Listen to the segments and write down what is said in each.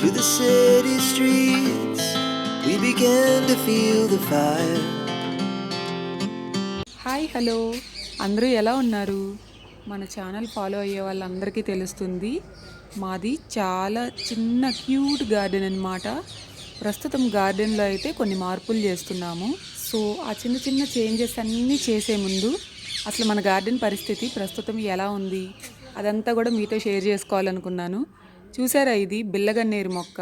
to the city streets, we began to feel the fire. Hi hello అందరూ ఎలా ఉన్నారు? మన ఛానల్ ఫాలో అయ్యే వాళ్ళందరికీ తెలుస్తుంది మాది చాలా చిన్న క్యూట్ గార్డెన్ అన్నమాట. ప్రస్తుతం గార్డెన్లో అయితే కొన్ని మార్పులు చేస్తున్నాము. సో ఆ చిన్న చిన్న చేంజెస్ అన్నీ చేసే ముందు అసలు మన గార్డెన్ పరిస్థితి ప్రస్తుతం ఎలా ఉంది అదంతా కూడా మీతో షేర్ చేసుకోవాలనుకున్నాను. చూసారా, ఇది బిల్లగన్నేరు మొక్క.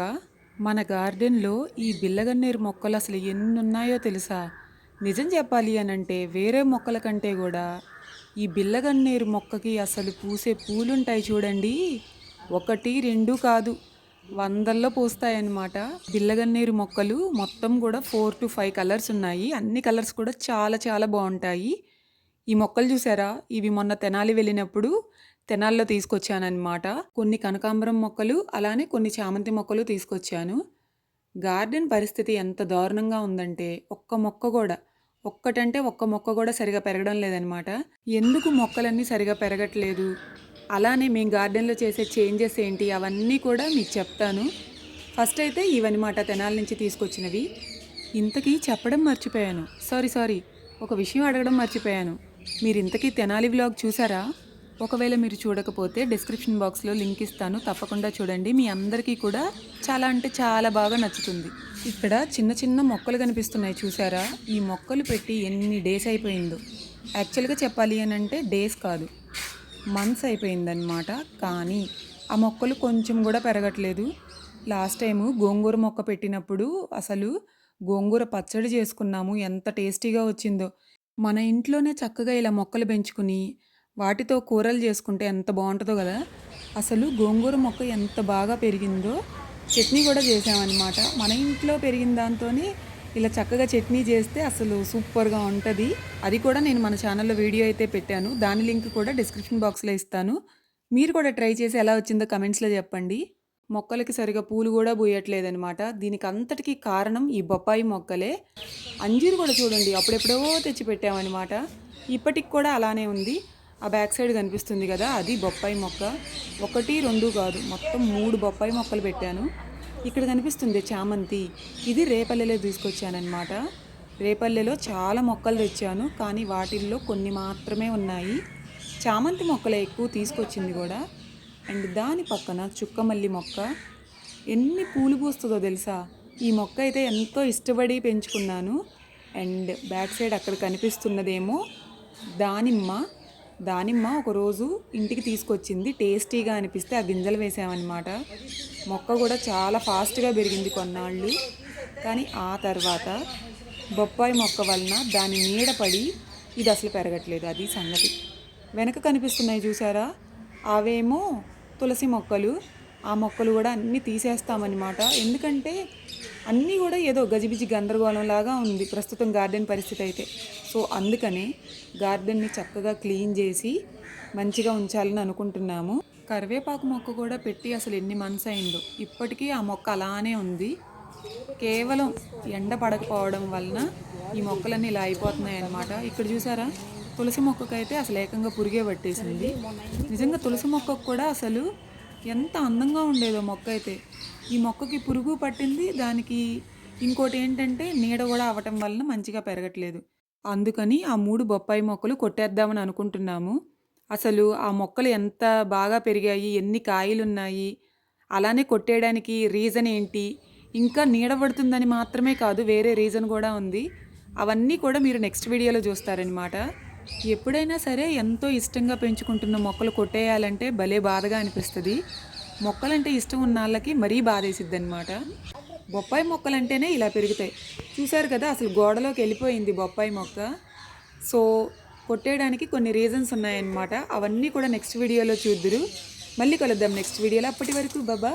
మన గార్డెన్లో ఈ బిల్లగన్నేరు మొక్కలు అసలు ఎన్ని ఉన్నాయో తెలుసా? నిజం చెప్పాలి అనంటే వేరే మొక్కల కంటే కూడా ఈ బిల్లగన్నేరు మొక్కకి అసలు పూసే పూలుంటాయి చూడండి, ఒకటి రెండు కాదు, వందల్లో పూస్తాయన్నమాట. బిల్లగన్నేరు మొక్కలు మొత్తం కూడా 4 to 5 కలర్స్ ఉన్నాయి. అన్ని కలర్స్ కూడా చాలా చాలా బాగుంటాయి. ఈ మొక్కలు చూసారా, ఇవి మొన్న తెనాలి వెళ్ళినప్పుడు తెనాల్లో తీసుకొచ్చానన్నమాట. కొన్ని కనకాంబరం మొక్కలు అలానే కొన్ని చామంతి మొక్కలు తీసుకొచ్చాను. గార్డెన్ పరిస్థితి ఎంత దారుణంగా ఉందంటే ఒక్క మొక్క కూడా సరిగా పెరగడం లేదనమాట. ఎందుకు మొక్కలన్నీ సరిగా పెరగట్లేదు, అలానే మేము గార్డెన్లో చేసే చేంజెస్ ఏంటి అవన్నీ కూడా మీకు చెప్తాను. ఫస్ట్ అయితే ఇవన్నమాట తెనాల నుంచి తీసుకొచ్చినవి. ఇంతకీ చెప్పడం మర్చిపోయాను, సారీ, ఒక విషయం అడగడం మర్చిపోయాను. మీరు ఇంతకీ తెనాలి వ్లాగ్ చూసారా? ఒకవేళ మీరు చూడకపోతే డిస్క్రిప్షన్ బాక్స్లో లింక్ ఇస్తాను, తప్పకుండా చూడండి. మీ అందరికీ కూడా చాలా అంటే చాలా బాగా నచ్చుతుంది. ఇక్కడ చిన్న చిన్న మొక్కలు కనిపిస్తున్నాయి చూసారా? ఈ మొక్కలు పెట్టి ఎన్ని డేస్ అయిపోయిందో. యాక్చువల్గా చెప్పాలి అని అంటే డేస్ కాదు, మంత్స్ అయిపోయిందనమాట. కానీ ఆ మొక్కలు కొంచెం కూడా పెరగట్లేదు. లాస్ట్ టైము గోంగూర మొక్క పెట్టినప్పుడు అసలు గోంగూర పచ్చడి చేసుకున్నాము, ఎంత టేస్టీగా వచ్చిందో. మన ఇంట్లోనే చక్కగా ఇలా మొక్కలు పెంచుకుని వాటితో కూరలు చేసుకుంటే ఎంత బాగుంటుందో కదా. అసలు గోంగూర మొక్క ఎంత బాగా పెరిగిందో. చట్నీ కూడా చేసామన్నమాట. మన ఇంట్లో పెరిగిన దాంతోనే ఇలా చక్కగా చట్నీ చేస్తే అసలు సూపర్గా ఉంటుంది. అది కూడా నేను మన ఛానల్లో వీడియో అయితే పెట్టాను, దాని లింక్ కూడా డిస్క్రిప్షన్ బాక్స్లో ఇస్తాను. మీరు కూడా ట్రై చేసి ఎలా వచ్చిందో కమెంట్స్లో చెప్పండి. మొక్కలకి సరిగా పూలు కూడా పూయట్లేదనమాట. దీనికి అంతటికీ కారణం ఈ బొప్పాయి మొక్కలే. అంజీరు కూడా చూడండి, అప్పుడెప్పుడో తెచ్చి పెట్టామన్నమాట, ఇప్పటికి కూడా అలానే ఉంది. ఆ బ్యాక్ సైడ్ కనిపిస్తుంది కదా, అది బొప్పాయి మొక్క. ఒకటి రెండు కాదు, మొత్తం 3 బొప్పాయి మొక్కలు పెట్టాను. ఇక్కడ కనిపిస్తుంది చామంతి, ఇది రేపల్లెలో తీసుకొచ్చానమాట. రేపల్లెలో చాలా మొక్కలు తెచ్చాను, కానీ వాటిల్లో కొన్ని మాత్రమే ఉన్నాయి. చామంతి మొక్కలే ఎక్కువ తీసుకొచ్చింది కూడా. అండ్ దాని పక్కన చుక్కమల్లి మొక్క ఎన్ని పూలు పూస్తుందో తెలుసా. ఈ మొక్క అయితే ఎంతో ఇష్టపడి పెంచుకున్నాను. అండ్ బ్యాక్ సైడ్ అక్కడ కనిపిస్తున్నదేమో దానిమ్మ ఒకరోజు ఇంటికి తీసుకొచ్చింది, టేస్టీగా అనిపిస్తే ఆ గింజలు వేసామన్నమాట. మొక్క కూడా చాలా ఫాస్ట్గా పెరిగింది కొన్నాళ్ళు. కానీ ఆ తర్వాత బొప్పాయి మొక్క వలన దాని నీడ పడి ఇది అసలు పెరగట్లేదు, అది సంగతి. వెనక కనిపిస్తున్నాయి చూసారా, అవేమో తులసి మొక్కలు. ఆ మొక్కలు కూడా అన్నీ తీసేస్తామన్నమాట. ఎందుకంటే అన్నీ కూడా ఏదో గజిబిజి గందరగోళం లాగా ఉంది ప్రస్తుతం గార్డెన్ పరిస్థితి అయితే. సో అందుకనే గార్డెన్ని చక్కగా క్లీన్ చేసి మంచిగా ఉంచాలని అనుకుంటున్నాము. కరివేపాకు మొక్క కూడా పెట్టి అసలు ఎన్ని మంత్స్ అయిందో, ఇప్పటికీ ఆ మొక్క అలానే ఉంది. కేవలం ఎండ పడకపోవడం వలన ఈ మొక్కలన్నీ ఇలా అయిపోతున్నాయి అన్నమాట. ఇక్కడ చూసారా, తులసి మొక్కకైతే అసలు ఏకంగా పురిగే పట్టేసింది. నిజంగా తులసి మొక్కకు కూడా అసలు ఎంత అందంగా ఉండేదో మొక్క అయితే. ఈ మొక్కకి పురుగు పట్టింది, దానికి ఇంకోటి ఏంటంటే నీడ కూడా అవ్వటం వలన మంచిగా పెరగట్లేదు. అందుకని ఆ 3 బొప్పాయి మొక్కలు కొట్టేద్దామని అనుకుంటున్నాము. అసలు ఆ మొక్కలు ఎంత బాగా పెరిగాయి, ఎన్ని కాయలు ఉన్నాయి, అలానే కొట్టేయడానికి రీజన్ ఏంటి, ఇంకా నీడ పడుతుందని మాత్రమే కాదు, వేరే రీజన్ కూడా ఉంది. అవన్నీ కూడా మీరు నెక్స్ట్ వీడియోలో చూస్తారనమాట. ఎప్పుడైనా సరే ఎంతో ఇష్టంగా పెంచుకుంటున్న మొక్కలు కొట్టేయాలంటే భలే బాధగా అనిపిస్తుంది. మొక్కలంటే ఇష్టం ఉన్న వాళ్ళకి మరీ బాధేసిద్ది అనమాట. బొప్పాయి మొక్కలంటేనే ఇలా పెరుగుతాయి. చూసారు కదా, అసలు గోడలోకి వెళ్ళిపోయింది బొప్పాయి మొక్క. సో కొట్టేయడానికి కొన్ని రీజన్స్ ఉన్నాయన్నమాట. అవన్నీ కూడా నెక్స్ట్ వీడియోలో చూద్దురు. మళ్ళీ కలుద్దాం నెక్స్ట్ వీడియోలో. అప్పటి వరకు బాయ్.